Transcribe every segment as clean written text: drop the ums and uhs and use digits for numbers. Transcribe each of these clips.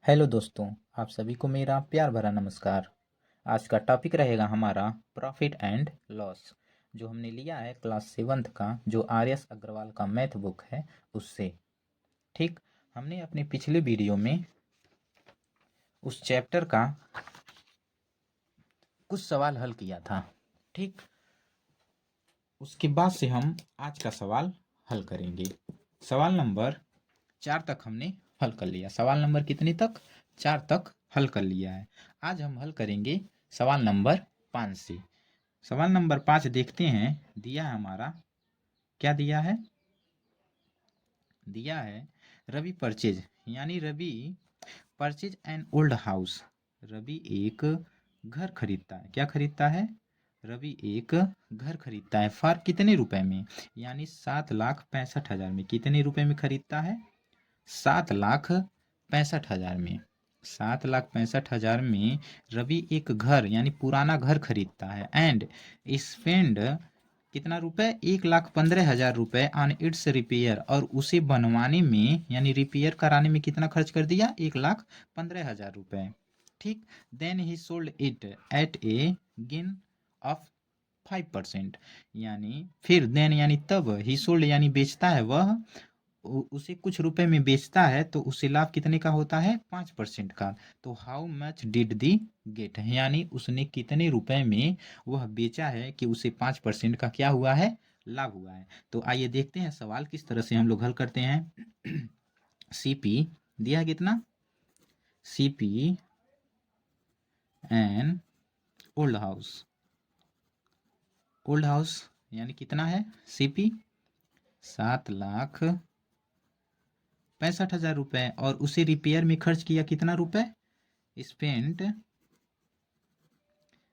Hello दोस्तों, आप सभी को मेरा प्यार भरा नमस्कार। आज का टॉपिक रहेगा हमारा प्रॉफिट एंड लॉस, जो हमने लिया है क्लास सेवन्थ का, जो आर एस अग्रवाल का मैथ बुक है उससे। ठीक, हमने अपने पिछले वीडियो में उस चैप्टर का कुछ सवाल हल किया था। ठीक, उसके बाद से हम आज का सवाल हल करेंगे। सवाल नंबर 4 तक हमने हल कर लिया। सवाल नंबर कितने तक? 4 तक हल कर लिया है। आज हम हल करेंगे सवाल नंबर 5 से। सवाल नंबर 5 देखते हैं। दिया है हमारा, क्या दिया है? दिया है रवि परचेज, यानी Ravi purchase an old house. Ravi एक घर खरीदता है। क्या खरीदता है? रवि एक घर खरीदता है। फॉर कितने रुपए में? यानी 7,65,000 में। कितने रुपए में खरीदता है? 7,65,000 में। 7,65,000 में रवि एक घर यानी पुराना घर खरीदता है। एंड स्पेंड कितना रुपए? 1,15,000 रुपए ऑन इट्स रिपेयर, और उसे बनवाने में यानी रिपेयर कराने में कितना खर्च कर दिया? 1,15,000 रुपए। ठीक, then he sold it at a gain of 5%। यानी फिर देन यानी तब, ही सोल्ड यानी बेचता है वह, उसे कुछ रुपए में बेचता है तो उसे लाभ कितने का होता है? 5% का। तो how much did the get, यानी उसने कितने रुपए में वह बेचा है कि उसे 5% का क्या हुआ है? लाभ हुआ है। तो आइए देखते हैं सवाल किस तरह से हम लोग हल करते हैं। सीपी दिया है कितना? CP N old house. Old house यानी कितना है? सीपी 7,65,000 रुपए, और उसे रिपेयर में खर्च किया कितना रुपए? स्पेंट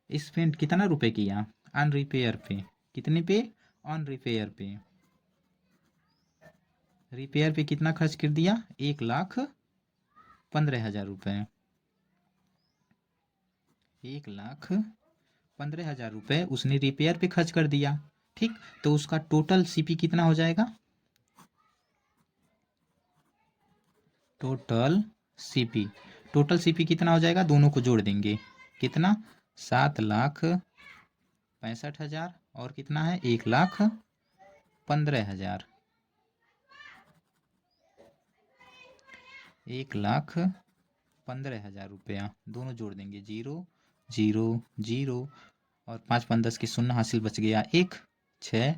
स्पेंट कितना रुपए किया? ऑन रिपेयर पे। कितने पे? ऑन रिपेयर पे। रिपेयर पे कितना खर्च कर दिया? 1,15,000 रुपए। 1,15,000 रुपए उसने रिपेयर पे खर्च कर दिया। ठीक, तो उसका टोटल सीपी कितना हो जाएगा? टोटल सीपी टोटल सीपी कितना हो जाएगा? दोनों को जोड़ देंगे। कितना? 7,65,000 और कितना है? 1,15,000। 1,15,000 रुपया दोनों जोड़ देंगे। 0 0 0 और 5 5 10 की शून्य हासिल बच गया। 1 6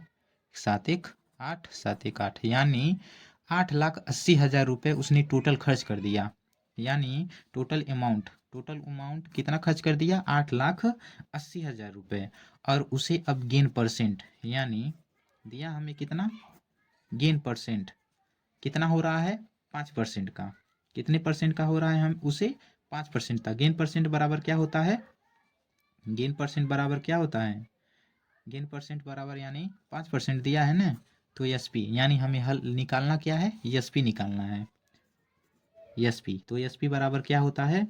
7 1 8 7 1 8, यानी 8,80,000 रुपये उसने टोटल खर्च कर दिया। यानी टोटल अमाउंट कितना खर्च कर दिया? 8,80,000 रुपये। और उसे अब गेन परसेंट, यानी दिया हमें कितना? गेन परसेंट कितना हो रहा है? 5% का। कितने परसेंट का हो रहा है? हम उसे 5% का। गेन परसेंट बराबर क्या होता है? गेन परसेंट बराबर क्या होता है? गेन परसेंट बराबर यानी 5% दिया है ना, तो एस पी, यानी हमें हल निकालना क्या है? एस पी निकालना है। एस पी, तो एस पी बराबर क्या होता है?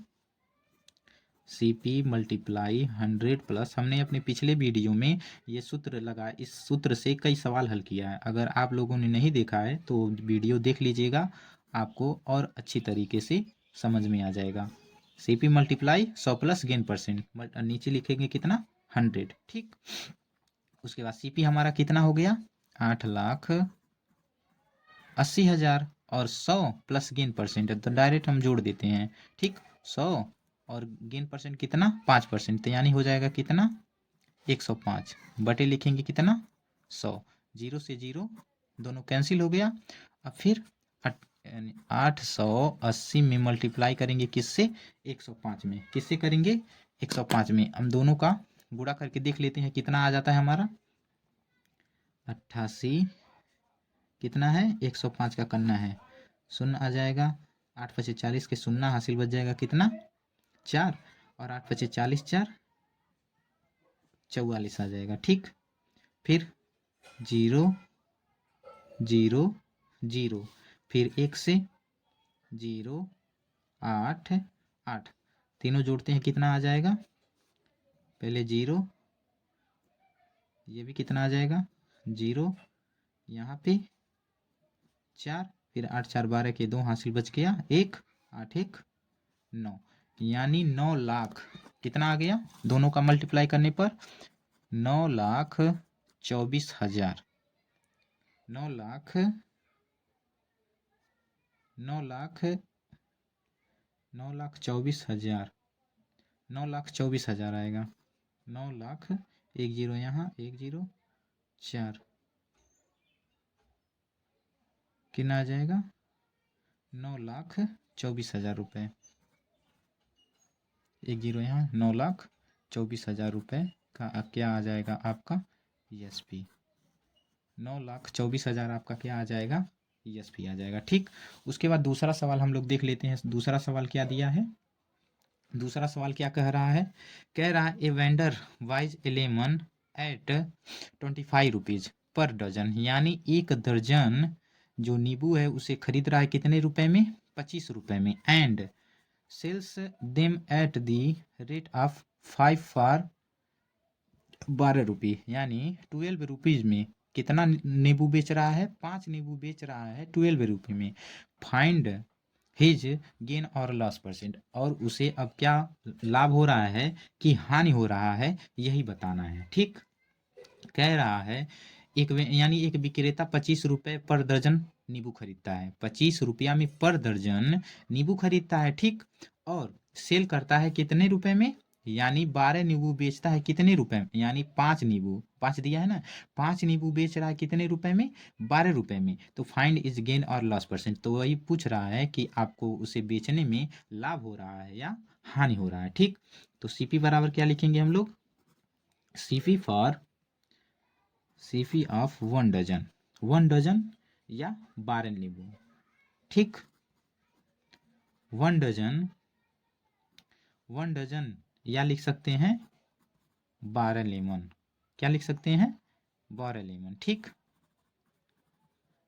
सी पी मल्टीप्लाई 100 प्लस, हमने अपने पिछले वीडियो में ये सूत्र लगा, इस सूत्र से कई सवाल हल किया है। अगर आप लोगों ने नहीं देखा है तो वीडियो देख लीजिएगा, आपको और अच्छी तरीके से समझ में आ जाएगा। C P multiply 100 plus gain percent, नीचे लिखेंगे कितना? 100। ठीक, उसके बाद सी पी हमारा कितना हो गया? 8,80,000, और 100 प्लस गेन परसेंट है तो डायरेक्ट हम जोड़ देते हैं। ठीक, 100 और गेन परसेंट कितना? 5%, तो यानी हो जाएगा कितना? 105 बटे लिखेंगे कितना? 100। 0 से 0 दोनों कैंसिल हो गया। अब फिर 880 में मल्टीप्लाई करेंगे किससे? 105 में। किससे करेंगे? 105 में। हम दोनों का गुणा करके देख लेते हैं कितना आ जाता है हमारा। 88 कितना है? 105 का करना है, शून्य आ जाएगा। 8 पचे 40 के शून्य हासिल बच जाएगा कितना? 4, और 8 पचे 40 4 44 आ जाएगा। ठीक, फिर 0 0 0, फिर 1 से 0 8 8, तीनों जोड़ते हैं कितना आ जाएगा? पहले 0, ये भी कितना आ जाएगा? 0, यहाँ पे 4, फिर 8 4 12 के 2 हासिल बच गया 1, 8 1 9, यानी 9 लाख कितना आ गया दोनों का मल्टीप्लाई करने पर 9,24,000 9 लाख 9,24,000 9,24,000 आएगा 9 लाख 1 जीरो यहाँ 1 जीरो 4 कितना आ जाएगा 9,24,000 रुपये 1 जीरो यहाँ 9,24,000 रुपये का क्या आ जाएगा आपका ESP 9,24,000 आपका क्या आ जाएगा ESP आ जाएगा। ठीक, उसके बाद दूसरा सवाल हम लोग देख लेते हैं। दूसरा सवाल क्या दिया है, दूसरा सवाल क्या कह रहा है, कह रहा है a vendor buys a lemon at 25 rupees per dozen, यानी एक दर्जन जो नींबू है उसे खरीद रहा है कितने रुपए में 25 रुपए में, and sells them at the rate of 5 for 12 रुपये, यानी 12 रुपीज़ में कितना नींबू बेच रहा है 5 नींबू बेच रहा है 12 रुपये में। फाइंड हिज गेन और लॉस परसेंट, और उसे अब क्या लाभ हो रहा है कि हानि हो रहा है यही बताना है। ठीक, कह रहा है यानी एक विक्रेता 25 रुपये पर दर्जन नींबू खरीदता है, 25 रुपया में पर दर्जन नींबू खरीदता है। ठीक, और सेल करता है कितने रुपए में, यानी 12 नींबू बेचता है कितने रुपए में, यानी 5 नींबू 5 दिया है ना, 5 नींबू बेच रहा है कितने रुपए में 12 रुपए में। तो फाइंड इज गेन और लॉस परसेंट, तो वही पूछ रहा है कि आपको उसे बेचने में लाभ हो रहा है या हानि हो रहा है। ठीक, तो CP बराबर क्या लिखेंगे हम लोग, CP ऑफ 1 डजन, 1 डजन या 12 नींबू। ठीक, 1 डजन या लिख सकते हैं 12 लेमन, क्या लिख सकते हैं 12 लेमन। ठीक,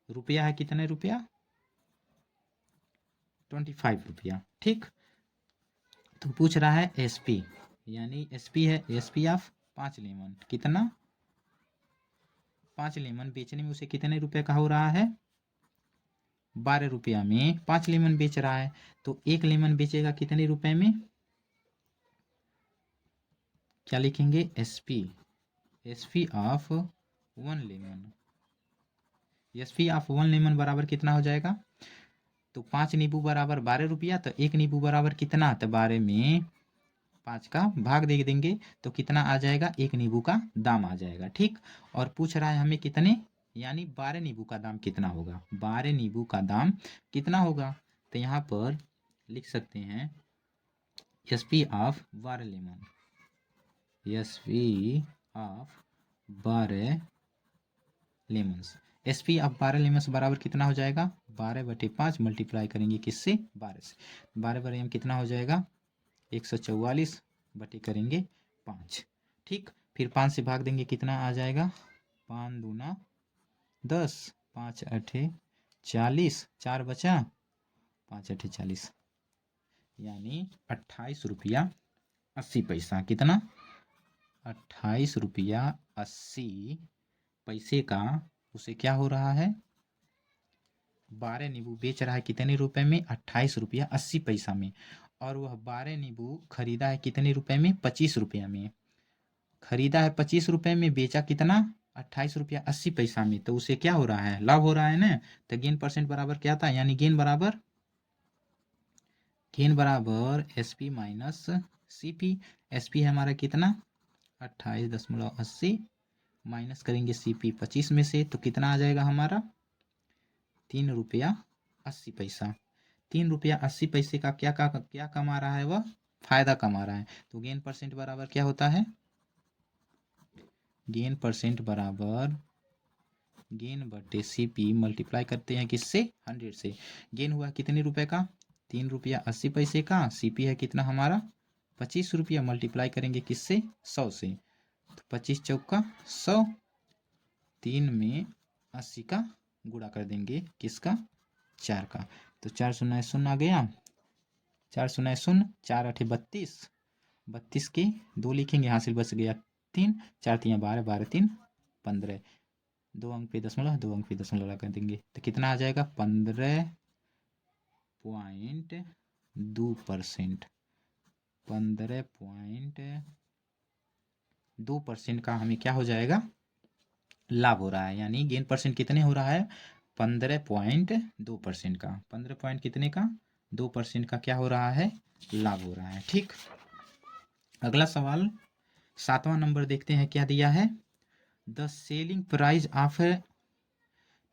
रुपया है कितने रुपया 25 रुपया। ठीक, तो पूछ रहा है SP, यानी SP है SP ऑफ 5 लेमन, कितना 5 लेमन बेचने में उसे कितने रुपए का हो रहा है 12 रुपया में 5 लेमन बेच रहा है, तो एक लेमन बेचेगा कितने रुपए में, क्या लिखेंगे SP of 1 lemon, SP of 1 lemon बराबर कितना हो जाएगा, तो 5 नींबू बराबर 12 रुपया, तो एक नींबू बराबर कितना, तो 12 में 5 का भाग दे देंगे तो कितना आ जाएगा, एक नींबू का दाम आ जाएगा। ठीक, और पूछ रहा है हमें कितने, यानी 12 नींबू का दाम कितना होगा, 12 नींबू का दाम कितना होगा, तो यहाँ पर लिख सकते हैं SP of 12 lemon, SP of 12 lemons, SP of 12 lemons बराबर कितना हो जाएगा 12/5 मल्टीप्लाई करेंगे किससे 12 से, 12 हम कितना हो जाएगा 144 बटे करेंगे 5। ठीक, फिर 5 से भाग देंगे कितना आ जाएगा 5 दूना 10, 5 अठे 40, 4 बचा 5 अठे 40, यानी 28 रुपया 80 पैसा, कितना 28 रुपया 80 पैसे का उसे क्या हो रहा है 12 नींबू बेच रहा है कितने रुपए में 28 रुपया 80 पैसा में, और वह 12 नींबू खरीदा है कितने रुपए में 25 रुपया में, खरीदा है 25 रुपए में, बेचा कितना 28 रुपया 80 पैसा में, तो उसे क्या हो रहा है लाभ हो रहा है ना। तो गेन परसेंट बराबर क्या था, यानी गेन बराबर SP माइनस CP, SP है हमारा कितना 28.80 माइनस करेंगे CP 25 में से, तो कितना आ जाएगा हमारा 3 रुपया 80 पैसा। 3 रुपया 80 पैसे का क्या कमा रहा है वह फायदा कमा रहा है। तो गेन परसेंट बराबर क्या होता है, गेन परसेंट बराबर गेन बटे CP मल्टीप्लाई करते हैं किससे 100 से, गेन हुआ कितने रुपए का 3 रुपया 80 पैसे का, CP है कितना हमारा 25 रुपया, मल्टीप्लाई करेंगे किससे 100 से, तो 25 चौका 100, 3 में 80 का गुणा कर देंगे किसका 4 का, तो 4 शून्य शून्य आ गया, 4 शून्य शून्य 4 अठे 32, 32 के 2 लिखेंगे हासिल बच गया 3, 4 3 12, 12 3 15, 2 अंक पे दशमलव 2 अंक पे दशमलव लगा देंगे, तो कितना आ जाएगा 15.15 15.2%, 15.2% का हमें क्या हो जाएगा, लाभ हो रहा है। यानी गेन परसेंट कितने हो रहा है, 15.2% का, 15 पॉइंट कितने का, 2% का क्या हो रहा है, लाभ हो रहा है। ठीक, अगला सवाल 7वां नंबर देखते हैं क्या दिया है। The selling price of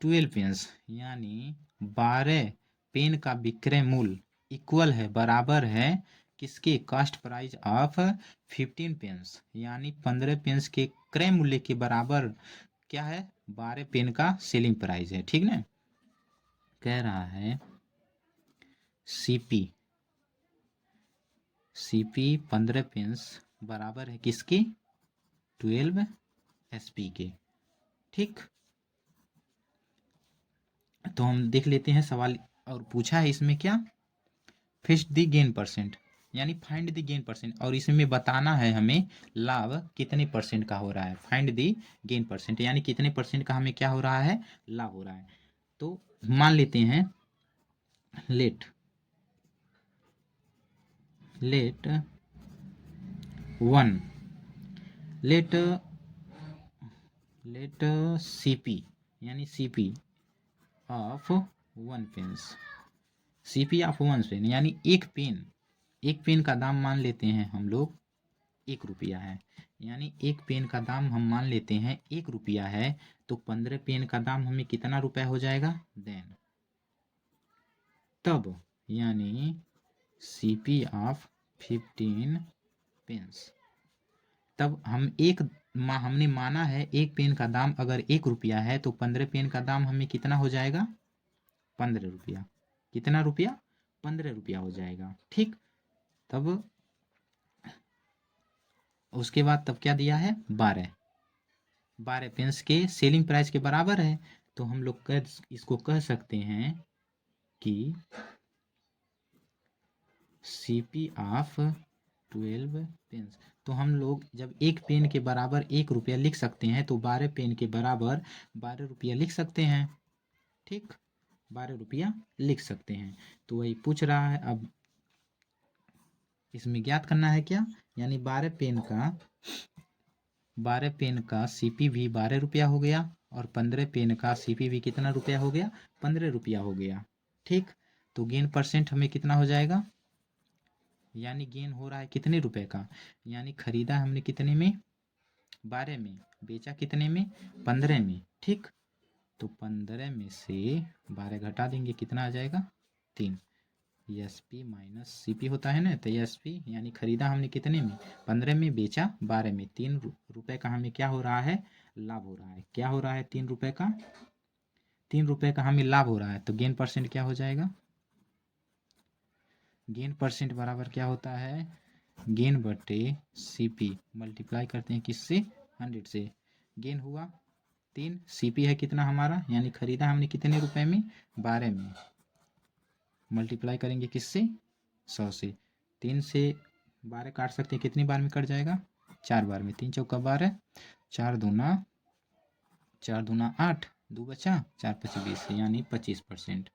12 pens, यानी 12 पेन का विक्रय मूल्य इक्वल है, बराबर है किसके, कास्ट प्राइस ऑफ 15 पेन्स, यानी 15 पेन्स के क्रय मूल्य के बराबर क्या है, 12 पेन का सेलिंग प्राइस है। ठीक ना, कह रहा है सीपी 15 पेन्स बराबर है किसके, 12 एसपी के। ठीक, तो हम देख लेते हैं सवाल, और पूछा है इसमें क्या, फिक्स द गेन परसेंट, यानी फाइंड द गेन परसेंट, और इसमें बताना है हमें लाभ कितने परसेंट का हो रहा है। फाइंड द गेन परसेंट यानी कितने परसेंट का हमें क्या हो रहा है, लाभ हो रहा है। तो मान लेते हैं लेट 1 लेट सीपी, यानी CP of 1 pens, CP of 1 pen, यानी एक पेन का दाम मान लेते हैं हम लोग 1 रुपया है, यानी एक पेन का दाम हम मान लेते हैं 1 रुपया है, तो 15 पेन का दाम हमें कितना रुपया हो जाएगा, देन तब, यानी सीपी ऑफ 15 पेन्स, तब हमने माना है एक पेन का दाम अगर 1 रुपया है, तो 15 पेन का दाम हमें कितना हो जाएगा, 15 रुपया, कितना रुपया, 15 रुपया हो जाएगा। ठीक, तब उसके बाद तब क्या दिया है, 12 पेन्स के सेलिंग प्राइस के बराबर है, तो हम लोग इसको कह सकते हैं कि सीपी ऑफ 12 पेन्स। तो हम लोग जब एक पेन के बराबर 1 रुपया लिख सकते हैं, तो 12 पेन के बराबर 12 रुपया लिख सकते हैं। ठीक, 12 रुपया लिख सकते हैं। तो वही पूछ रहा है, अब इसमें ज्ञात करना है क्या, यानी 12 पेन का सीपी भी 12 रुपया हो गया, और 15 पेन का सीपी भी कितना रुपया हो गया, 15 रुपया हो गया। ठीक, तो गेन परसेंट हमें कितना हो जाएगा, यानी गेन हो रहा है कितने रुपए का, यानी खरीदा हमने कितने में, 12 में, बेचा कितने में, 15 में। ठीक, तो 15 में से 12 घटा देंगे, कितना आ जाएगा, 3, S P minus C P होता है ना, तो एस पी यानी खरीदा हमने कितने में, 15 में, बेचा 12 में, 3 रुपए का हमें क्या हो रहा है, लाभ हो रहा है। क्या हो रहा है, 3 रुपए का, 3 रुपए का हमें लाभ हो रहा है। तो गेन परसेंट क्या हो जाएगा, गेन परसेंट बराबर क्या होता है, गेन बटे सीपी, मल्टीप्लाई करते हैं किससे, 100 से, गेन हुआ 3, सीपी है कितना हमारा, यानी खरीदा हमने कितने रुपए में, 12 में, मल्टीप्लाई करेंगे किससे, 100 से, 3 से 12 काट सकते हैं, कितनी बार में कट जाएगा, 4 बार में, 3 चौका 12, 4 दूना 8, 2 बचा, 4 5 20, यानी 25%।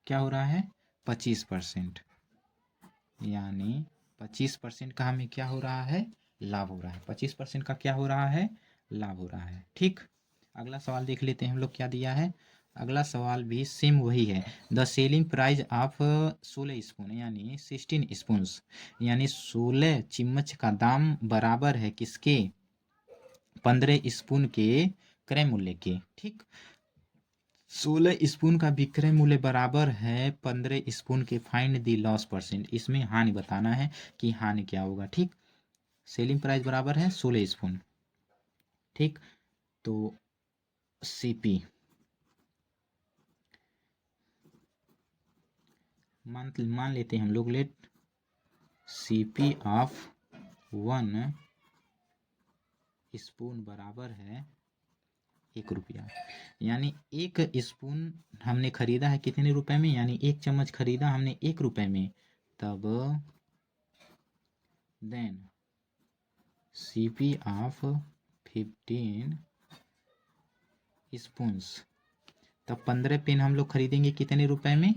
क्या हो रहा है, 25%, यानी 25% का हमें क्या हो रहा है, लाभ हो रहा है। 25% का क्या हो रहा है, लाभ हो रहा है। ठीक, अगला सवाल देख लेते हैं हम लोग क्या दिया है। अगला सवाल भी सेम वही है, the selling price of 16 spoon, यानी 16 स्पून्स, यानी 16 चम्मच का दाम बराबर है किसके, 15 स्पून के क्रय मूल्य के। ठीक, 16 स्पून का विक्रय मूल्य बराबर है 15 स्पून के, फाइंड द लॉस परसेंट, इसमें हानि बताना है कि हानि क्या होगा। ठीक, सेलिंग प्राइस बराबर है 16 स्पून। ठीक, तो सीपी मान लेते हैं हम लोग, लेट सीपी ऑफ 1 स्पून बराबर है 1 रुपया, यानी 1 स्पून हमने खरीदा है कितने रुपए में, यानी 1 चम्मच खरीदा हमने 1 रुपए में, तब देन सीपी ऑफ 15 स्पून्स, तब 15 पेन हम लोग खरीदेंगे कितने रुपए में,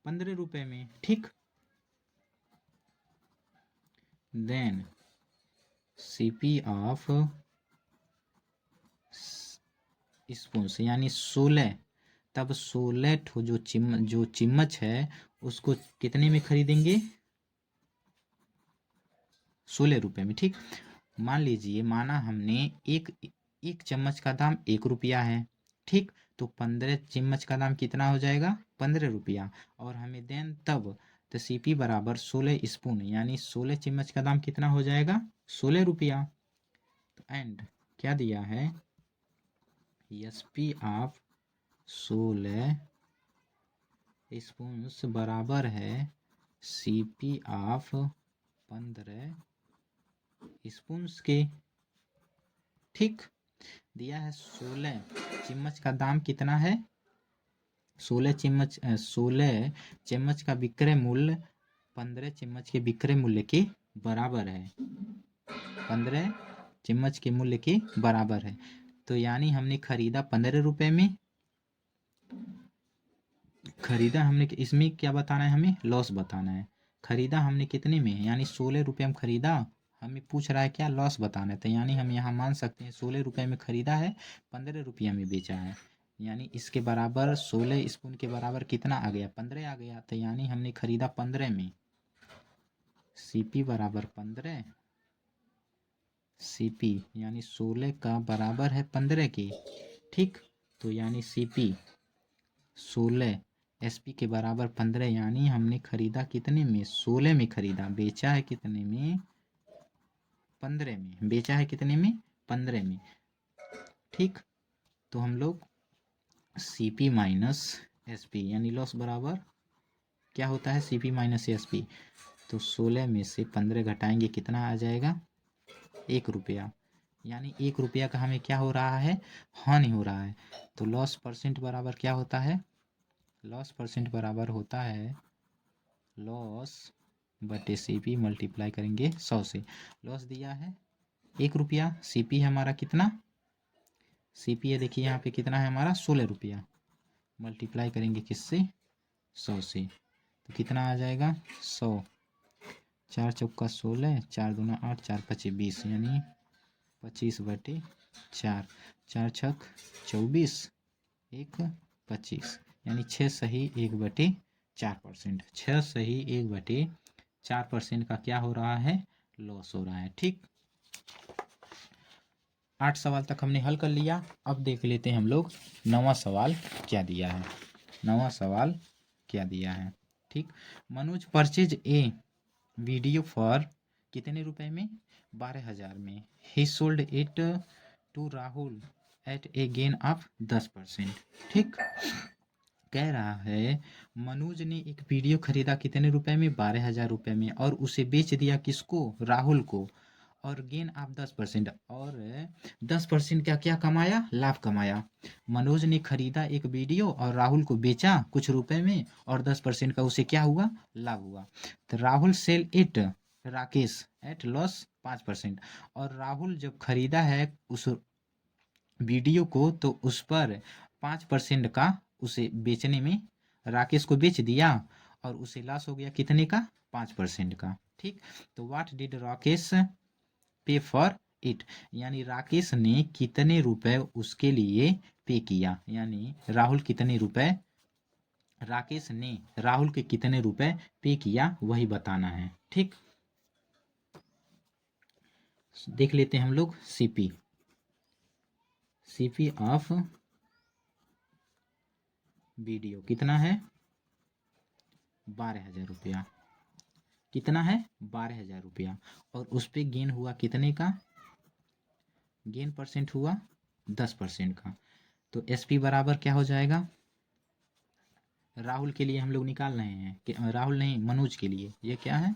15 रुपये में, ठीक। देन सीपी ऑफ स्पून यानी 16, तब 16 ठो जो चम्मच है उसको कितने में खरीदेंगे? 16 रुपये में, ठीक। मान लीजिए, माना हमने एक चम्मच का दाम 1 रुपया है, ठीक। तो 15 चम्मच का दाम कितना हो जाएगा? 15 रुपया। और हमें देन तब तो सीपी बराबर 16 स्पून यानी 16 चम्मच का दाम कितना हो जाएगा? 16 रुपया। तो एंड क्या दिया है? एसपी ऑफ 16 स्पून बराबर है सीपी ऑफ 15 स्पून्स के, ठीक। दिया है 16 चम्मच का दाम कितना है? 16 चम्मच का विक्रय मूल्य 15 चम्मच के विक्रय मूल्य के बराबर है। 15 चम्मच के मूल्य के बराबर है। तो यानी हमने खरीदा 15 रुपये में, खरीदा हमने, इसमें क्या बताना है? हमें लॉस बताना है। खरीदा हमने कितने में? यानी 16 रुपये में खरीदा, हमें पूछ रहा है क्या? लॉस बताना है। तो यानी हम यहाँ मान सकते हैं 16 रुपये में खरीदा है, 15 रुपया में बेचा है। यानी इसके बराबर 16 स्पून के बराबर कितना आ गया? 15 आ गया। तो यानी हमने खरीदा 15 में, सीपी बराबर 15, सीपी यानी 16 का बराबर है 15 के, ठीक। तो यानी सीपी 16 एसपी के बराबर 15, यानी हमने खरीदा कितने में? 16 में खरीदा। बेचा है कितने में? 15 में। बेचा है कितने में? 15 में, ठीक। तो हम लोग सीपी माइनस एसपी यानी लॉस बराबर क्या होता है? CP minus SP. तो 16 में से 15 घटाएंगे, कितना आ जाएगा? 1 रुपया। यानी 1 रुपया का हमें क्या हो रहा है? हानि हो रहा है। तो लॉस परसेंट बराबर क्या होता है? लॉस परसेंट बराबर होता है लॉस बटे सीपी मल्टीप्लाई करेंगे 100 से। लॉस दिया है 1 रुपया, सीपी है हमारा कितना? सीपी है देखिए यहाँ पे कितना है हमारा? 16 रुपया। मल्टीप्लाई करेंगे किससे? 100 से। तो कितना आ जाएगा? 100। 4 चौका 16, 4 दूना 8, 4 पचे 20, यानी 25/4। 4 छक 24, 1 25, यानी 6 सही 1/4%। 6 सही 1/4% का क्या हो रहा है? लॉस हो रहा है, ठीक। 8 सवाल तक हमने हल कर लिया। अब देख लेते हैं हम लोग 9वां सवाल क्या दिया है। 9वां सवाल क्या दिया है, ठीक। Manoj purchase a video for कितने रुपए में? 12,000 में। He sold it to Rahul at a gain of 10%, ठीक। कह रहा है मनोज ने एक वीडियो खरीदा कितने रुपए में? 12,000 रुपए में, और उसे बेच दिया किसको? राहुल को, और गेन आप 10%, और 10% का क्या कमाया? लाभ कमाया। मनोज ने खरीदा एक वीडियो और राहुल को बेचा कुछ रुपए में, और 10% का उसे क्या हुआ? लाभ हुआ। तो Rahul sell it Rakesh at loss 5%, और राहुल जब खरीदा है उस वीडियो को तो उस पर 5% का उसे बेचने में राकेश को बेच दिया, और उसे लॉस हो गया कितने का? 5% का, ठीक। तो व्हाट डिड राकेश पे फॉर इट, यानी राकेश ने कितने रुपए उसके लिए पे किया, यानी राहुल कितने रुपए, राकेश ने राहुल के कितने रुपए पे किया वही बताना है, ठीक। देख लेते हैं हम लोग सीपी। सीपी ऑफ वीडियो कितना है? 12,000 रुपया। कितना है? 12,000 रुपया। और उस पे गेन हुआ कितने का? गेन परसेंट हुआ 10% का। तो एसपी बराबर क्या हो जाएगा? राहुल के लिए हम लोग निकाल रहे हैं कि राहुल नहीं, मनोज के लिए। ये क्या है?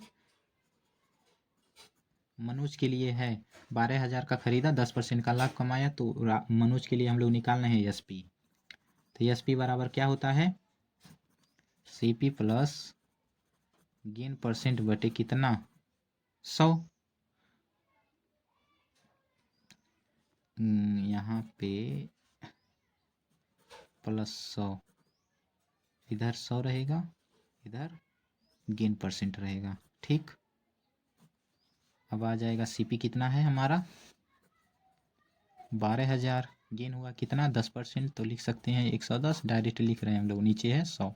मनोज के लिए है। 12,000 का खरीदा, 10% का लाभ कमाया, तो मनोज के लिए हम लोग निकाल रहे हैं एसपी। तो एसपी बराबर क्या होता है? सीपी प्लस गेन परसेंट बटे कितना? 100। यहाँ पे +100, इधर 100 रहेगा, इधर गेन परसेंट रहेगा। ठीक, अब आ जाएगा सीपी कितना है हमारा 12,000, गेन हुआ कितना 10%, तो लिख सकते हैं 110, डायरेक्ट लिख रहे हैं हम लोग, नीचे है 100,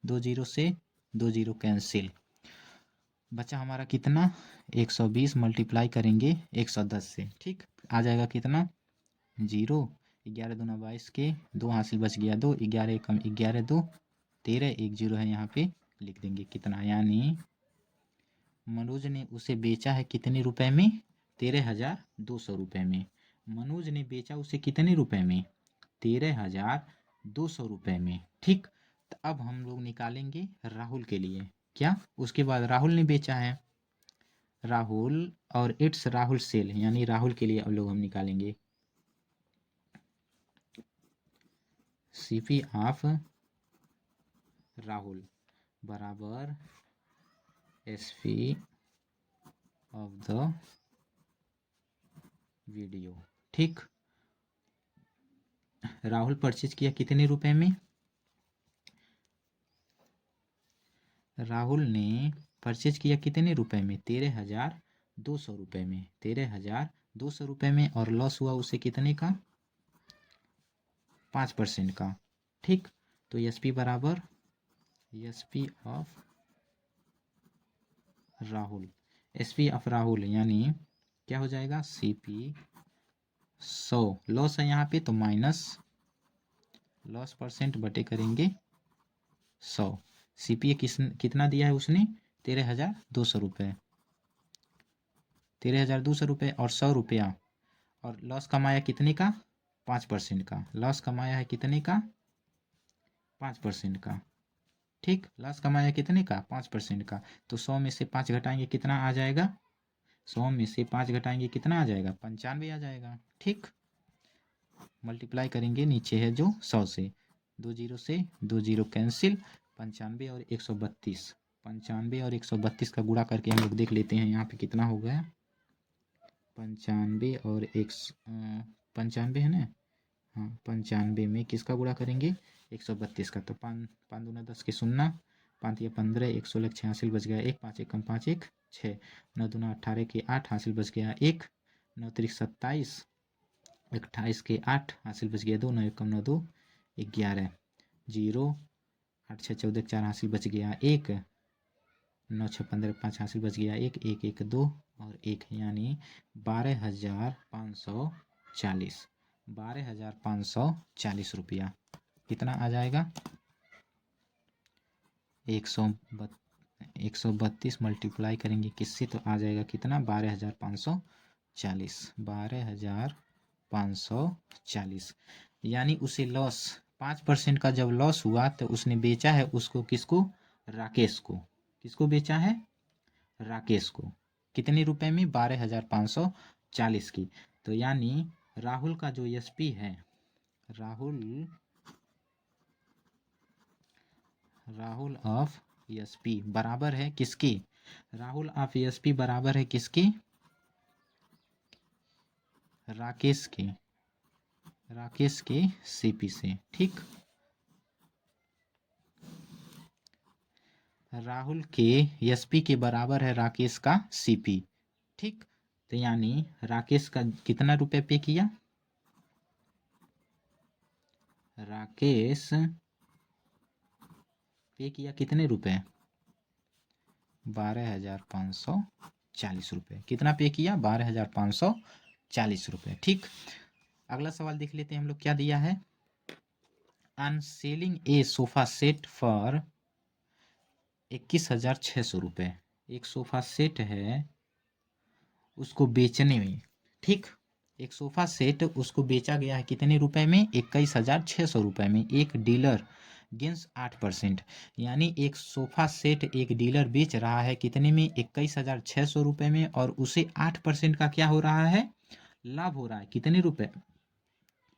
2 जीरो से 2 जीरो कैंसिल, बचा हमारा कितना 120 मल्टीप्लाई करेंगे 110 से। ठीक, आ जाएगा कितना 0, 11 दूना 22 के 2 हासिल बच गया 2, 11 कम 11 2 13, 1 जीरो है यहाँ पे लिख देंगे कितना, यानी मनोज ने उसे बेचा है कितने रुपए में 13,200 रुपये में। मनोज ने बेचा उसे कितने रुपए में 13,200 रुपये में। ठीक, तो अब हम लोग निकालेंगे राहुल के लिए क्या, उसके बाद राहुल ने बेचा है, राहुल और इट्स राहुल सेल, यानी राहुल के लिए अब लोग हम निकालेंगे सीपी ऑफ राहुल बराबर एसपी ऑफ द वीडियो। ठीक, राहुल परचेज किया कितने रुपए में, राहुल ने परचेज किया कितने रुपए में 13,200 रुपये में, 13,200 रुपये में, और लॉस हुआ उसे कितने का 5% का। ठीक, तो एसपी बराबर SP of Rahul, SP of Rahul यानी क्या हो जाएगा सीपी 100, लॉस है यहाँ पे तो माइनस लॉस परसेंट बटे करेंगे 100, सीपीए कितना दिया है उसने 13,200 रुपये, 13,200 रुपये और 100 रुपया, और लॉस कमाया कितने का 5% का, लॉस कमाया है कितने का 5% का। ठीक, लॉस कमाया कितने का 5% का, तो 100 में से 5 घटाएंगे कितना आ जाएगा, 100 में से 5 घटाएंगे कितना आ जाएगा 95 आ जाएगा। ठीक, मल्टीप्लाई करेंगे नीचे है जो 100 से, 2 जीरो से 2 जीरो कैंसिल, 95 और 132, 95 और 132 का गुणा करके हम लोग देख लेते हैं यहाँ पे कितना हो गया, 95 और 95 है ना, हाँ 95 में किसका गुणा करेंगे 132 का, तो 5 दूना 10 के 0, 5 या 15, 116 हासिल बच गया 1, 5 1 कम 5 1 6, 9 दूना 18 के 8 हासिल बच गया 1, 9 3 27, 28 के 8 हासिल बच गया 2, 9 1 कम 9 2 11, 0, 8 6 14 4 हासिल बच गया 1, 9 6 15 5 हासिल बच गया 1, 1 1 2 और 1, यानी 12,540, 12,540 रुपया कितना आ जाएगा 132 मल्टीप्लाई करेंगे किससे तो आ जाएगा कितना 12,540, 12,540, यानी उसे लॉस 5% का जब लॉस हुआ तो उसने बेचा है उसको किसको, राकेश को, किसको बेचा है राकेश को, कितने रुपए में 12,540 की। तो यानी राहुल का जो एसपी है, राहुल ऑफ एसपी बराबर है किसके, राहुल ऑफ एसपी बराबर है किसके राकेश के सीपी से। ठीक, राहुल के एसपी के बराबर है राकेश का सीपी। ठीक, तो यानी राकेश का कितना रुपए पे किया, राकेश पे किया कितने रुपए 12,540 रुपये, कितना पे किया 12,540 रुपये। ठीक, अगला सवाल देख लेते हैं हम लोग क्या दिया है, on selling A sofa set for 21,600 रुपये, एक सोफा सेट है उसको बेचने में, ठीक, एक सोफा सेट उसको बेचा गया है कितने रुपए में 21,600 रुपये में, एक डीलर गेंस 8%, यानी एक सोफा सेट एक डीलर बेच रहा है कितने में 21,600 रुपये में, और उसे 8% का क्या हो रहा है लाभ हो रहा है, कितने रुपए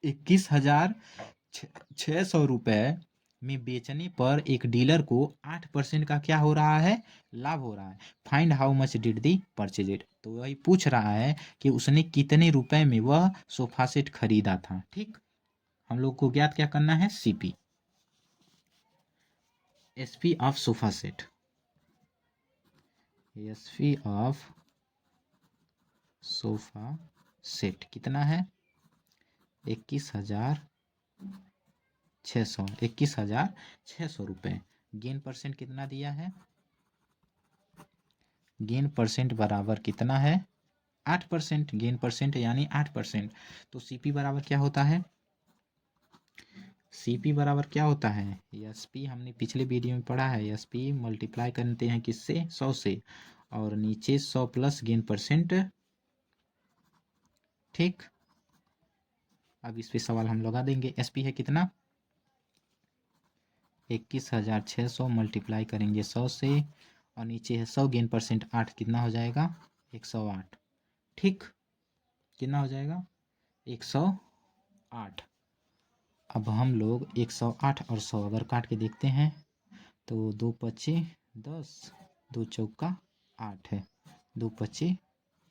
21,600 रुपये में बेचने पर एक डीलर को 8% का क्या हो रहा है लाभ हो रहा है। Find how much did the purchase, तो वही पूछ रहा है कि उसने कितने रुपए में वह सोफा सेट खरीदा था। ठीक, हम लोग को ज्ञात क्या करना है CP, SP of sofa set, SP of sofa set कितना है? 21,600, 21,600 रुपये। गेन परसेंट कितना दिया है? गेन परसेंट बराबर कितना है? 8%। गेन परसेंट यानी 8%। तो सीपी बराबर क्या होता है? सीपी बराबर क्या होता है? एसपी हमने पिछले वीडियो में पढ़ा है, एसपी मल्टीप्लाई करते हैं किससे? 100 से, और नीचे 100 प्लस गेन परसेंट। ठीक, अब इस पे सवाल हम लगा देंगे। एसपी है कितना? 21,600 मल्टीप्लाई करेंगे 100 से, और नीचे है 100 गेन परसेंट 8, कितना हो जाएगा? 108। ठीक, कितना हो जाएगा? 108। अब हम लोग 108 और 100 अगर काट के देखते हैं तो 2 पच्ची 10, 2 चौका 8 है, 2 पच्ची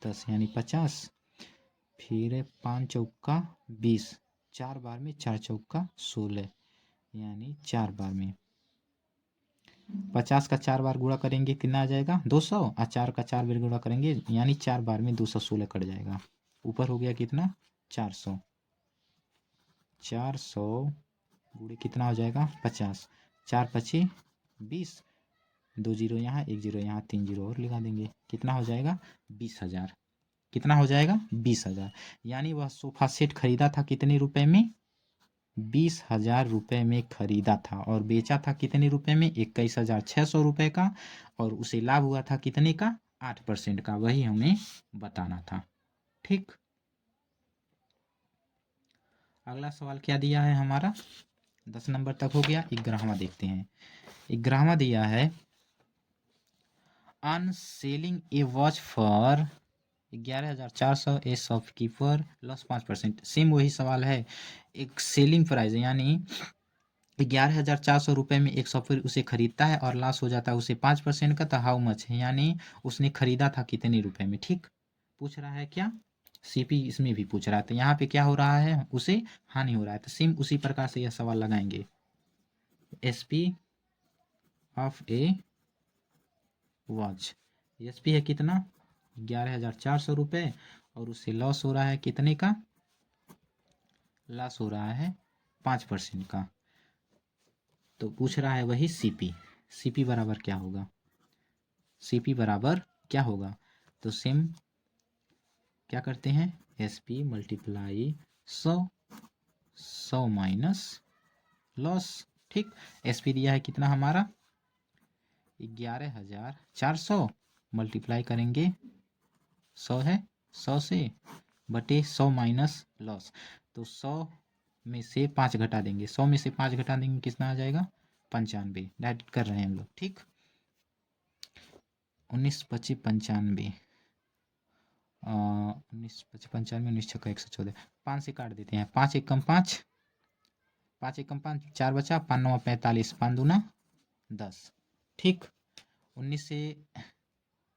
10 यानी 50, फिर 5 चौका 20, 4 बार में 4 चौका 16 यानी 4 बार में 50 का 4 बार गुणा करेंगे कितना आ जाएगा? 200, और 4 का 4 बार गुणा करेंगे यानी 4 बार में 216 कट जाएगा। ऊपर हो गया कितना? 400। 400 गुणे कितना हो जाएगा? 50। 4 पच्ची 20, 2 जीरो यहाँ, 1 जीरो यहाँ, 3 जीरो और लगा देंगे, कितना हो जाएगा? 20,000। कितना हो जाएगा? 20,000। यानी वह सोफा सेट खरीदा था कितने रुपए में? 20,000 रुपये में खरीदा था, और बेचा था कितने रुपए में? 21,600 रुपये का, और उसे लाभ हुआ था कितने का? 8% का। वही हमें बताना था। ठीक, अगला सवाल क्या दिया है हमारा? 10 नंबर तक हो गया। 11वां देखते हैं। 11वां दिया है on selling A watch for 11,400 A shopkeeper loss 5%। Same वही सवाल है। एक सेलिंग प्राइस यानी 11,400 रुपये में एक शॉपकीपर उसे खरीदता है और लॉस हो जाता है उसे 5% का, तो हाउ मच है, यानी उसने खरीदा था कितने रुपए में। ठीक, पूछ रहा है क्या? सीपी इसमें भी पूछ रहा है, तो यहाँ पे क्या हो रहा है? उसे हानि हो रहा है। तो सेम उसी प्रकार से यह सवाल लगाएंगे। SP of A watch, SP है कितना? 11,400 रुपये, और उससे लॉस हो रहा है कितने का? लॉस हो रहा है 5% का। तो पूछ रहा है वही सीपी। सीपी बराबर क्या होगा? सीपी बराबर क्या होगा? तो सेम क्या करते हैं? SP multiply 100, 100 minus loss. ठीक, एसपी दिया है कितना हमारा? 11,400 मल्टीप्लाई करेंगे 100 है, 100 से बटे 100 माइनस लॉस। तो 100 में से 5 घटा देंगे, 100 में से 5 घटा देंगे कितना आ जाएगा? 95। डायरेक्ट कर रहे हैं हम लोग। ठीक, 19 25 95, 19 25 95, 19 छक्का 114। 5 से काट देते हैं, 5 एकम 5, 5 एकम 5, 4 बचा, 5 9 45, 5 दूना 10। ठीक, 19 से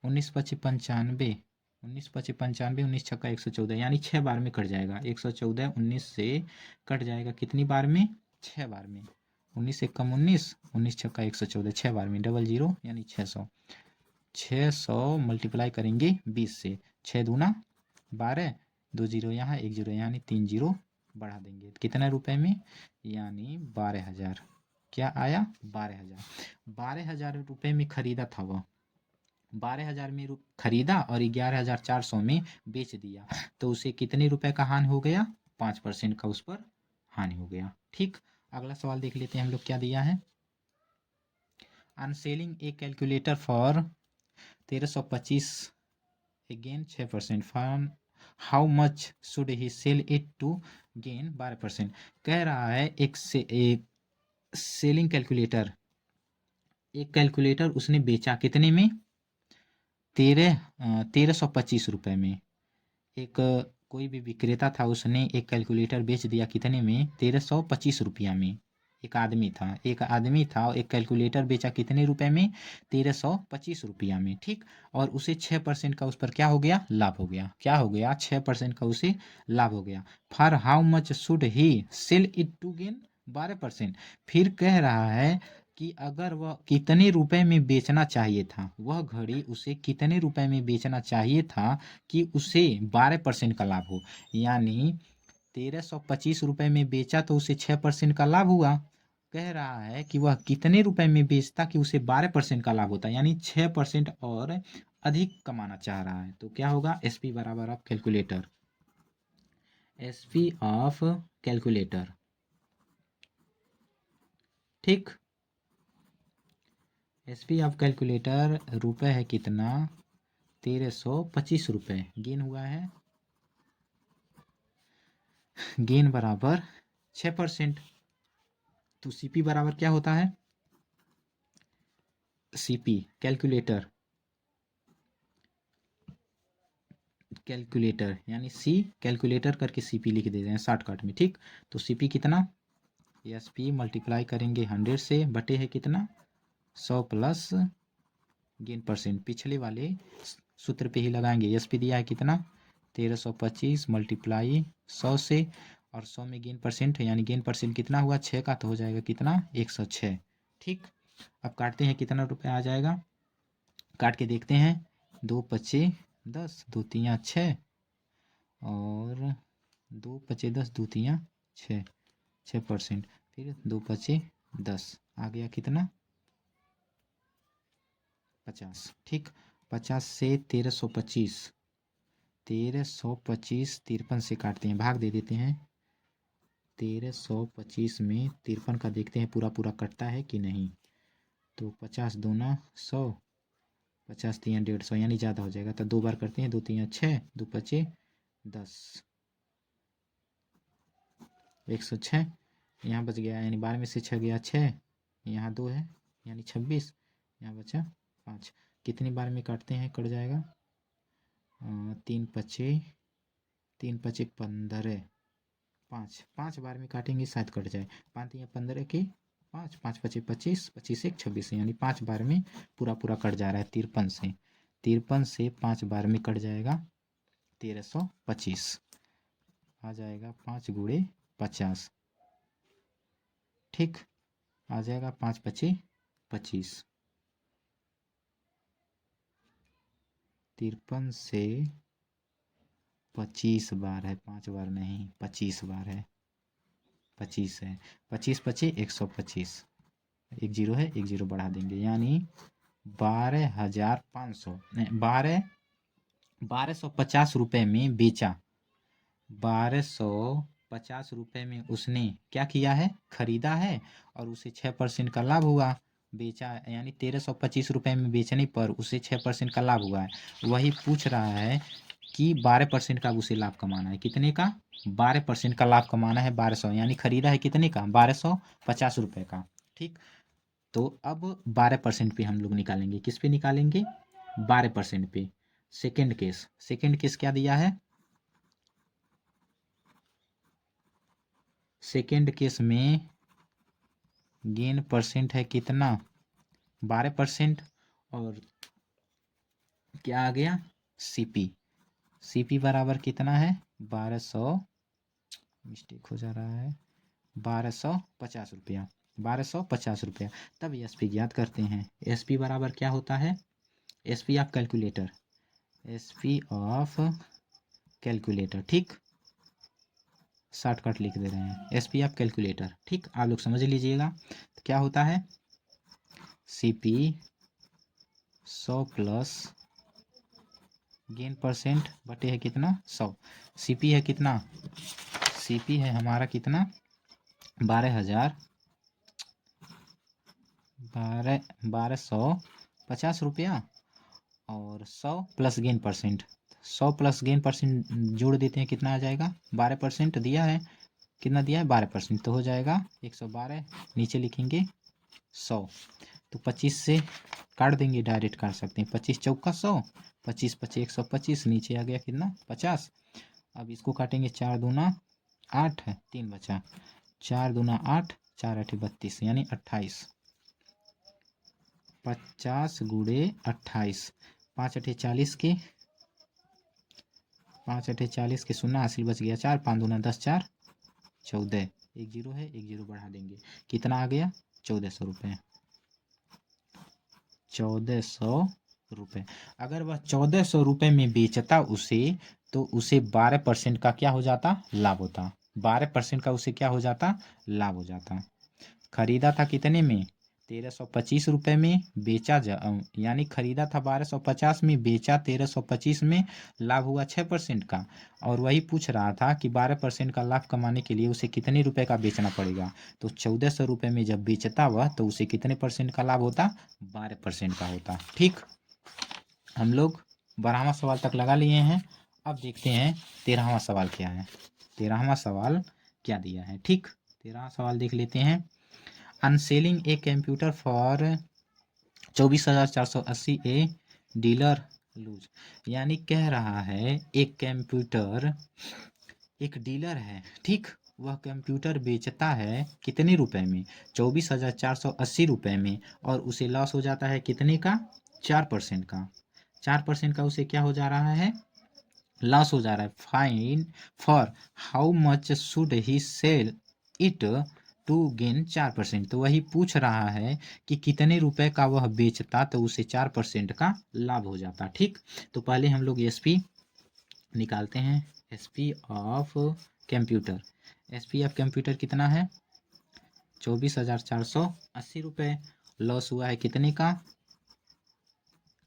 19 25 95, 19 25 95, 19 छक्का 114 यानी 6 बार में कट जाएगा। 114 19 से कट जाएगा कितनी बार में? 6 बार में। 19 से कम 19, 19 छक्का 114, 6 बार में, डबल जीरो यानी 600। 600 मल्टीप्लाई करेंगे 20 से, 6 दूना 12, 2 जीरो यहाँ, 1 जीरो यानी 3 जीरो बढ़ा देंगे, कितने रुपए में? यानी 12,000। क्या आया? 12,000। 12,000 रुपये में खरीदा था वह, 12,000 में खरीदा और 11,400 में बेच दिया, तो उसे कितने रुपए का हानि हो गया? 5% का उस पर हानि हो गया। ठीक, अगला सवाल देख लेते हैं हम लोग क्या दिया है। On selling a calculator for 1325 again 6%, for how much should he sell it to gain 12%। कह रहा है एक सेलिंग कैलकुलेटर, एक कैलकुलेटर उसने बेचा कितने में? 1325 रुपये में। एक कोई भी विक्रेता था, उसने एक कैलकुलेटर बेच दिया कितने में? 1325 रुपया में। एक आदमी था और एक कैलकुलेटर बेचा कितने रुपए में? 1325 रुपया में। ठीक, और उसे 6% का उस पर क्या हो गया? लाभ हो गया। क्या हो गया? 6% का उसे लाभ हो गया। For how much should he sell it to gain 12%। फिर कह रहा है कि अगर वह कितने रुपए में बेचना चाहिए था, वह घड़ी उसे कितने रुपए में बेचना चाहिए था कि उसे 12% का लाभ हो। यानी 1325 रुपए में बेचा तो उसे 6% का लाभ हुआ। कह रहा है कि वह कितने रुपए में बेचता कि उसे 12% का लाभ होता, यानी 6% और अधिक कमाना चाह रहा है। तो क्या होगा, एस पी बराबर of calculator, S P of calculator. ठीक, एस पी ऑफ कैलकुलेटर रुपए है कितना, 1325 रुपए। गेन हुआ है, गेन बराबर 6%। तो सीपी बराबर क्या होता है, सीपी कैलकुलेटर, कैलकुलेटर यानी सी कैलकुलेटर करके सीपी लिख देते हैं शॉर्टकट में। ठीक, तो सीपी कितना, एस पी मल्टीप्लाई करेंगे 100 से, बटे है कितना 100 प्लस गेन परसेंट, पिछले वाले सूत्र पे ही लगाएंगे। एस पी दिया है कितना 1325 मल्टीप्लाई 100 से, और 100 में गेन परसेंट है, यानी गेन परसेंट कितना हुआ 6 का, तो हो जाएगा कितना 106। ठीक, अब काटते हैं कितना रुपये आ जाएगा, काट के देखते हैं। 2 पचे 10, 2 तियाँ 6, और 2 पचे 10, 2 तियाँ 6, 6%। फिर 2 पचे 10, आ गया कितना 50। ठीक, 50 से 1325, 1325 53 से काटते हैं, भाग दे देते हैं। 1325 में 53 का देखते हैं पूरा पूरा कटता है कि नहीं। तो 50 दूना 100, 50 तियाँ 150, यानी ज़्यादा हो जाएगा। तो 2 बार करते हैं, 2 तियाँ 6, 2 पचे 10, 106। यहाँ बच गया, यानी 12 में से 6 गया 6, यहाँ 2 है यानी 26, यहाँ बचा 5। कितनी बार में काटते हैं, कट जाएगा 3 पचे 15, 5 बार में काटेंगे शायद कट जाए। 5 या 15 के 5, 5 पचे 25, 25 एक 26, यानी 5 बार में पूरा पूरा कट जा रहा है 53 से। 53 से 5 बार में कट जाएगा 1325, आ जाएगा 5 गुणे 50। ठीक, आ जाएगा 5 पचे 25। 53 से 25 बार है, 5 बार नहीं, 25 बार है, 25 है। 25 पचे 125, एक जीरो है, एक जीरो बढ़ा देंगे, यानी 12,500 1250 रुपये में बेचा। 1250 रुपये में उसने क्या किया है, खरीदा है, और उसे 6% का लाभ हुआ। बेचा यानी 1325 रुपये में बेचने पर उसे 6% का लाभ हुआ है। वही पूछ रहा है कि 12% का उसे लाभ कमाना है, कितने का 12% का लाभ कमाना है, 1200, यानी खरीदा है कितने का 1250 रुपये का। ठीक, तो अब 12% पे हम लोग निकालेंगे, किस पे निकालेंगे 12% पे। सेकेंड केस, सेकेंड केस क्या दिया है, सेकेंड केस में गेन परसेंट है कितना 12%, और क्या आ गया सीपी, सीपी बराबर कितना है 1200, मिस्टेक हो जा रहा है 1250 रुपया, 1250 रुपया। तब एस पी ज्ञात करते हैं, एस पी बराबर क्या होता है, S P of calculator, S P of calculator. ठीक, शॉर्टकट लिख दे रहे हैं, एस पी ऑफ कैलकुलेटर। ठीक, आप लोग समझ लीजिएगा। तो क्या होता है, C P 100 plus gain percent बटे है कितना 100। सी पी है कितना, सी पी है हमारा कितना 12,000, 1250 रुपया, और 100 plus gain percent, 100 plus gain percent जोड़ देते हैं, कितना आ जाएगा 12% दिया है, कितना दिया है 12%, तो हो जाएगा 112, नीचे लिखेंगे 100। तो 25 से काट देंगे, डायरेक्ट काट सकते हैं, 25 चौका 100, 25 पचे 125, नीचे आ गया कितना 50। अब इसको काटेंगे, 4 दूना 8 है, 3 बचा, 4 दूना 8, 4 8 32, यानी 28, 50 गुणे 28, 5 8 40 के, 5 8 40 के, शून्य हासिल बच गया 4, 5 दूना 10, 4 14, एक जीरो है, एक जीरो बढ़ा देंगे, कितना आ गया 1400 रुपये। 1400 रुपये। अगर वह 1400 रुपये में बेचता उसे, तो उसे 12% का क्या हो जाता, लाभ होता। 12% का उसे क्या हो जाता, लाभ हो जाता। खरीदा था कितने में, 1325 रुपये में, बेचा यानी खरीदा था 1250 में, बेचा 1325 में, लाभ हुआ 6% का। और वही पूछ रहा था कि 12% का लाभ कमाने के लिए उसे कितने रुपए का बेचना पड़ेगा। तो 1400 रुपये में जब बेचता वह, तो उसे कितने परसेंट का लाभ होता, 12% का होता। ठीक, हम लोग 12वां सवाल तक लगा लिए हैं। अब देखते हैं 13वां सवाल क्या है। 13वां सवाल क्या दिया है। ठीक, 13वां सवाल देख लेते हैं। On selling a computer for 24,480 a dealer lose. यानी कह रहा है एक कंप्यूटर, एक डीलर है, ठीक, वह कंप्यूटर बेचता है कितने रुपए में, 24,480 रुपये में, और उसे लॉस हो जाता है कितने का, 4% का। 4% का उसे क्या हो जा रहा है, लॉस हो जा रहा है। Fine for how much should he sell it to gain 4%। तो वही पूछ रहा है कि कितने रुपए का वह बेचता तो उसे 4% का लाभ हो जाता। ठीक, तो पहले हम लोग एसपी निकालते हैं। SP of computer, SP of computer कितना है, 24,480 रुपये। लॉस हुआ है कितने का,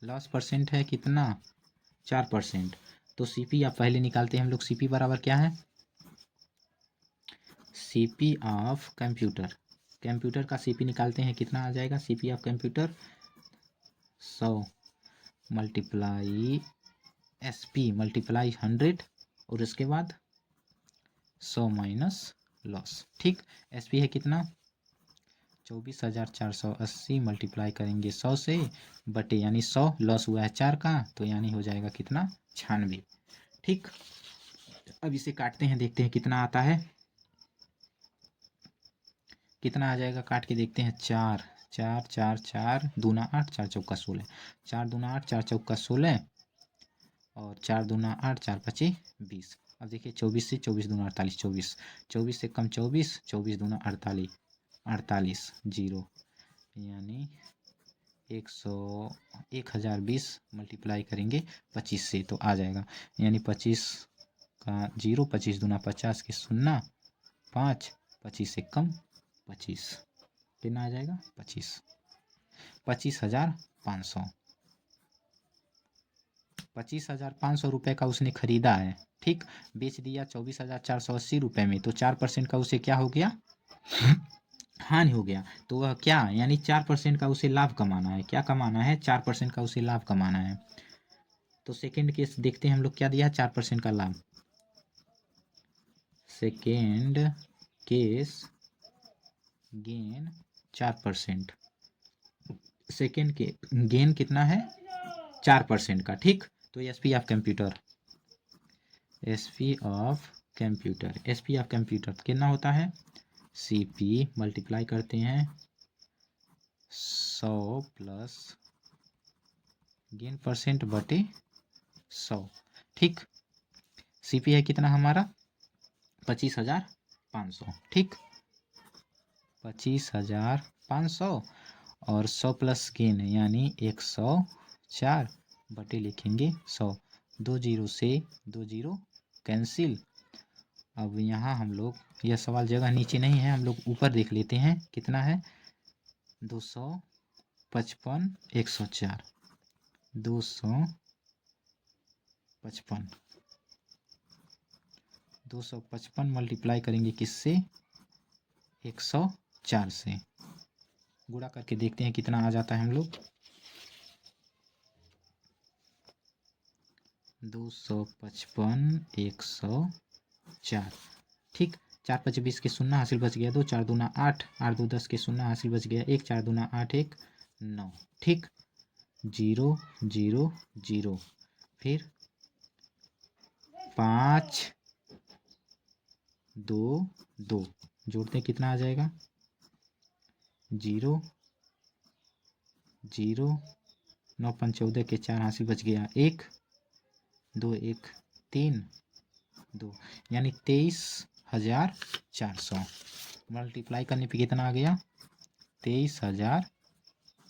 लॉस परसेंट है कितना, 4%। तो सीपी आप पहले निकालते हैं हम लोग। सीपी बराबर क्या है, सीपी ऑफ कंप्यूटर, कंप्यूटर का सीपी निकालते हैं, कितना आ जाएगा, CP of computer 100 multiply SP multiply 100, और उसके बाद 100 माइनस लॉस। ठीक, एसपी है कितना, 24,480 मल्टीप्लाई करेंगे 100 से, बटे यानी 100, लॉस हुआ है 4 का, तो यानी हो जाएगा कितना, 96। ठीक, अब इसे काटते हैं, देखते हैं कितना आता है, कितना आ जाएगा, काट के देखते हैं। 4 4 4 4 दूना 8, 4 चौका 16, 4 दूना 8, 4 चौका 16, और 4 दूना 8, 4 पचे 20। अब देखिए 24 से 24 दूना 48, 24, 24 से कम 24, 24 दूना 48, 48 जीरो, यानी 1020 मल्टीप्लाई करेंगे 25 से, तो आ जाएगा, यानी 25 का जीरो, 25 दूना 50 के 0, 5, 25 से कम 25, कितना आ जाएगा, 25, 25,500, 25,500 रुपये का उसने खरीदा है। ठीक, बेच दिया 24,480 रुपये में, तो 4% का उसे क्या हो गया, हानि हो गया। तो वह क्या, यानी 4% का उसे लाभ कमाना है। क्या कमाना है, 4% का उसे लाभ कमाना है। तो सेकेंड केस देखते हैं हम लोग, क्या दिया, 4% का लाभ। सेकेंड केस गेन 4%, सेकेंड के गेन कितना है, 4% का। ठीक, तो SP of computer, SP of computer, SP of computer कितना होता है, सीपी मल्टीप्लाई करते हैं 100 प्लस गेन परसेंट बटे 100। ठीक, सीपी है कितना हमारा, 25,500। ठीक, 25,500, और 100 प्लस गेन यानी 104 बटे लिखेंगे 100, 2 जीरो से 2 जीरो कैंसिल। अब यहाँ हम लोग, यह सवाल जगह नीचे नहीं है, हम लोग ऊपर देख लेते हैं कितना है, 255, 104, 255, 255 मल्टीप्लाई करेंगे किससे, 104 से, गुणा करके देखते हैं कितना आ जाता है हम लोग, 255, 104। ठीक, 4 5 20 के 0 हासिल बच गया 2, 4 दूना 8, 8 2 10 के 0 हासिल बच गया 1, 4 दूना 8 1 9। ठीक, 0 0 0, फिर 5 2 2, जोड़ते हैं कितना आ जाएगा, 0 0, 9 5 14 के 4 हासिल बच गया 1, 2 1 3 2, यानी 23,400 मल्टीप्लाई करने पे कितना आ गया, 23,400।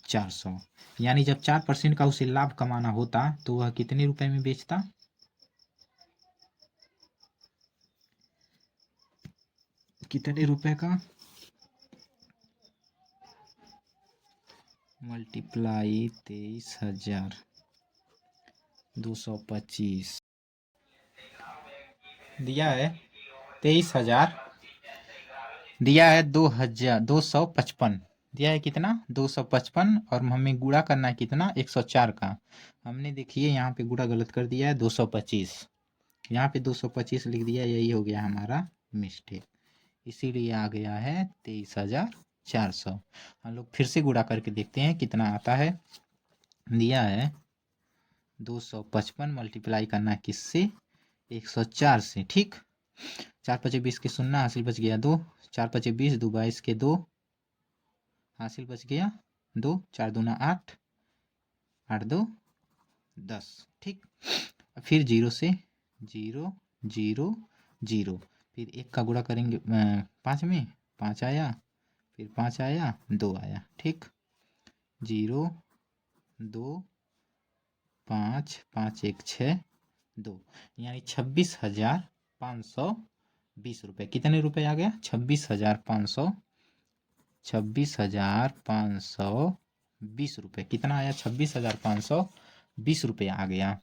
400, यानी जब 4% का उसे लाभ कमाना होता तो वह कितने रुपए में बेचता? कितने रुपए का? मल्टीप्लाई 23,225 दिया है 23,000, दिया है 2,255, दिया है कितना 255, और हमें गुणा करना है कितना 104 का। हमने देखिए यहाँ पे गुणा गलत कर दिया है 225, यहाँ पे 225 लिख दिया, यही हो गया हमारा मिस्टेक, इसीलिए आ गया है 23,400। हम लोग फिर से गुणा करके देखते हैं कितना आता है। दिया है 255 मल्टीप्लाई करना है किससे 104 से, ठीक। 4 पचे 20 के शून्य हासिल बच गया 2, 4 पचे 20, 2 22 के 2 हासिल बच गया 2, 4 दूना 8, 8 2 10, ठीक। फिर 0 से 0 0 0, फिर 1 का गुणा करेंगे 5 में, 5 आया, फिर 5 आया, 2 आया, ठीक। 0 2 5 5 1 6 2, यानी 26,520 रुपये। कितने रुपए आ गया 26,520 रुपये। कितना आया 26,520 रुपये आ गया।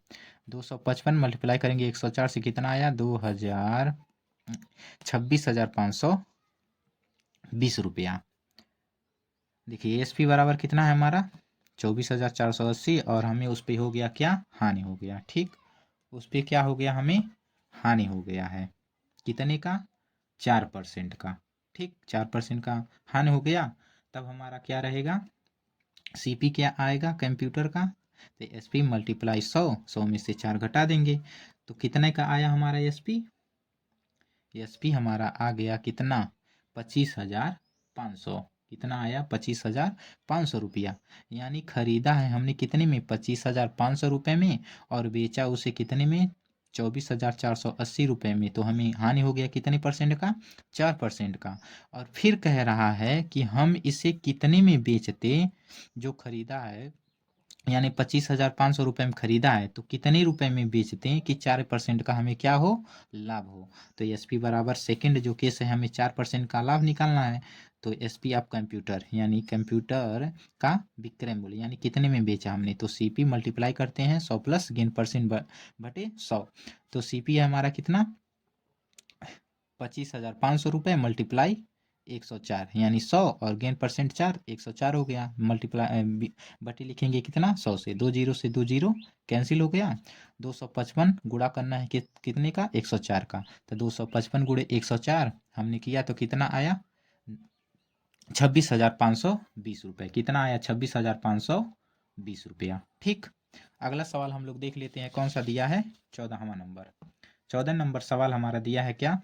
255 मल्टीप्लाई करेंगे 104 से, कितना आया 26,520 रुपया। देखिए एसपी बराबर कितना है हमारा 24,480, और हमें उस पर हो गया क्या हानि हो गया, ठीक। उस पर क्या हो गया हमें हानि हो गया है, कितने का 4% का, ठीक। 4% का हानि हो गया, तब हमारा क्या रहेगा सीपी क्या आएगा कंप्यूटर का, तो एसपी मल्टीप्लाई 100 में से 4 घटा देंगे, तो कितने का आया हमारा एसपी, एसपी हमारा आ गया कितना 25,500। कितना आया 25,500 रुपया, यानी खरीदा है हमने कितने में 25,500 रुपये में, और बेचा उसे कितने में 24,480 रुपये में। तो हमें हानि हो गया कितने परसेंट का 4% का। और फिर कह रहा है कि हम इसे कितने में बेचते, जो खरीदा है यानी 25,500 रुपये में खरीदा है, तो कितने रुपए में बेचते हैं कि 4% का हमें क्या हो लाभ हो। तो एसपी बराबर सेकंड जो केस है हमें 4% का लाभ निकालना है, तो एसपी ऑफ कंप्यूटर यानी कंप्यूटर का विक्रय मूल्य यानी कितने में बेचा हमने, तो सीपी मल्टीप्लाई करते हैं 100 प्लस गेन परसेंट बटे 100, तो सीपी है हमारा कितना 25,500 रुपये मल्टीप्लाई 104 यानी 100, और गेन परसेंट 4 104 हो गया, मल्टीप्लाई बटे लिखेंगे कितना 100 से, 2 जीरो से 2 जीरो कैंसिल हो गया। 255 गुणा करना है कितने का 104 का, तो 255 गुणे 104 हमने किया तो कितना आया 26,520 रुपये। कितना आया 26,520 रुपया, ठीक। अगला सवाल हम लोग देख लेते हैं कौन सा दिया है 14वां नंबर। 14 नंबर सवाल हमारा दिया है क्या,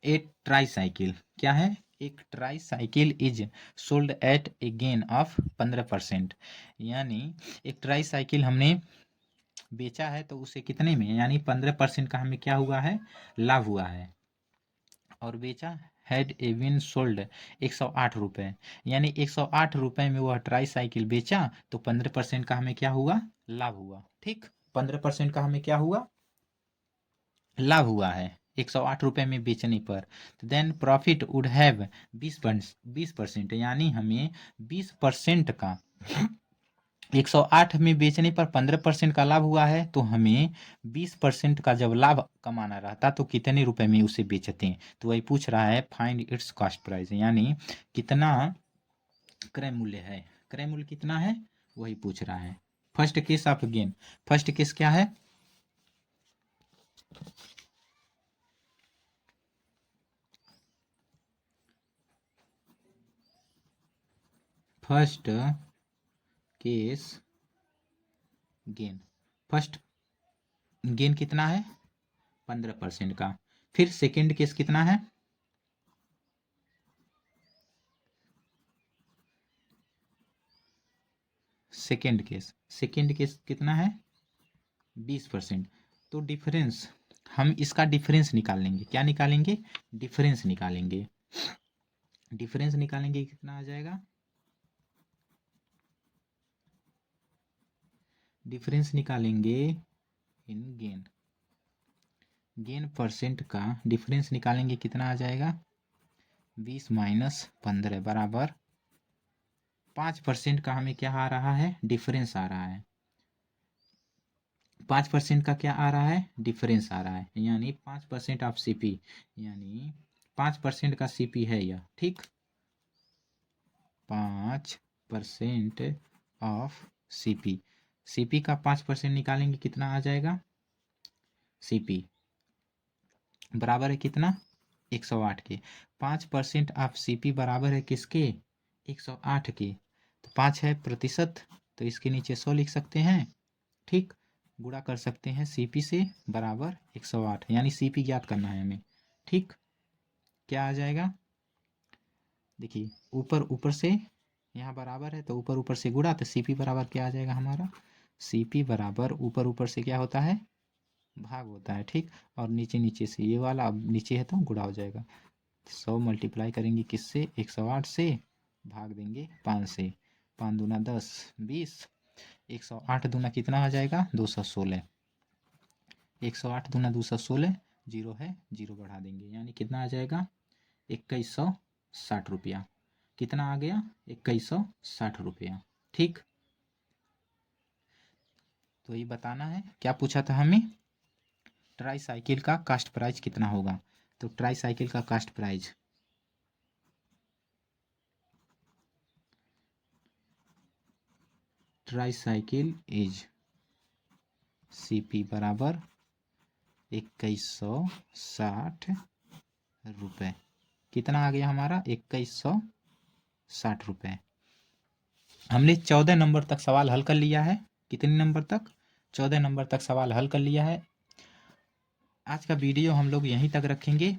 ए ट्राईसाइकिल, क्या है एक tricycle is sold at a gain of 15%, यानी एक ट्राईसाइकिल हमने बेचा है तो उसे कितने में यानी 15% का हमें क्या हुआ है लाभ हुआ है, और बेचा हैड ए विन सोल्ड 108 रुपये, यानी 108 रुपये में वह ट्राईसाइकिल बेचा तो 15% का हमें क्या हुआ लाभ हुआ, ठीक। 15% का हमें क्या हुआ लाभ हुआ है 108 रुपये में बेचने पर, तो देन प्रॉफिट वुड हैव 20%, यानी हमें 20% का 108 में बेचने पर 15% का लाभ हुआ है, तो हमें 20% का जब लाभ कमाना रहता तो कितने रुपए में उसे बेचते हैं, तो वही पूछ रहा है फाइंड इट्स कॉस्ट प्राइस, यानी कितना क्रय मूल्य है, क्रय मूल्य कितना है वही पूछ रहा है। First case of gain, first case क्या है first case gain, first gain कितना है 15% का। फिर सेकेंड केस कितना है सेकेंड केस कितना है 20%। तो डिफरेंस हम इसका डिफरेंस निकाल लेंगे, क्या निकालेंगे डिफरेंस निकालेंगे, डिफरेंस निकालेंगे कितना आ जाएगा डिफरेंस निकालेंगे इन गेन। गेन परसेंट का डिफरेंस निकालेंगे, कितना आ जाएगा 20 माइनस 15 बराबर 5% का हमें क्या आ रहा है डिफरेंस आ रहा है। 5% का क्या आ रहा है डिफरेंस आ रहा है, यानी 5% ऑफ सीपी, यानी 5% का सीपी है यह, ठीक। 5% ऑफ सीपी, सीपी का 5% निकालेंगे कितना आ जाएगा, सीपी बराबर है कितना 108 के। 5% ऑफ सीपी बराबर है किसके 108 के। तो 5 है प्रतिशत, तो इसके नीचे 100 लिख सकते हैं, ठीक। गुणा कर सकते हैं सीपी से बराबर 108, यानी सीपी ज्ञात करना है हमें, ठीक। क्या आ जाएगा, देखिए ऊपर ऊपर से यहाँ बराबर है तो ऊपर ऊपर से गुणा, तो सीपी बराबर क्या आ जाएगा हमारा, सीपी बराबर ऊपर ऊपर से क्या होता है भाग होता है, ठीक। और नीचे नीचे से ये वाला अब नीचे है तो गुणा हो जाएगा। 100 मल्टीप्लाई करेंगे किससे 108 से, भाग देंगे 5 से, 5 दूना 10 20, 108 दूना कितना आ जाएगा 216, 108 दूना 216, जीरो है जीरो बढ़ा देंगे, यानी कितना आ जाएगा 2160 रुपया। कितना आ गया 2160 रुपया, ठीक। तो ये बताना है, क्या पूछा था हमें, ट्राई साइकिल का कास्ट प्राइस कितना होगा। तो ट्राई साइकिल का cost price try cycle is CP बराबर 2160 रुपये। कितना आ गया हमारा 2160 रुपये। हमने 14 नंबर तक सवाल हल कर लिया है। कितने नंबर तक 14 नंबर तक सवाल हल कर लिया है। आज का वीडियो हम लोग यहीं तक रखेंगे,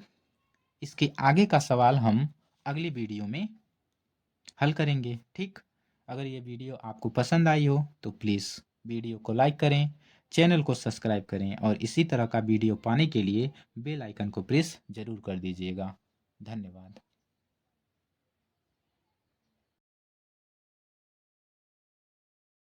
इसके आगे का सवाल हम अगली वीडियो में हल करेंगे, ठीक। अगर ये वीडियो आपको पसंद आई हो तो प्लीज़ वीडियो को लाइक करें, चैनल को सब्सक्राइब करें और इसी तरह का वीडियो पाने के लिए बेल आइकन को प्रेस ज़रूर कर दीजिएगा। धन्यवाद।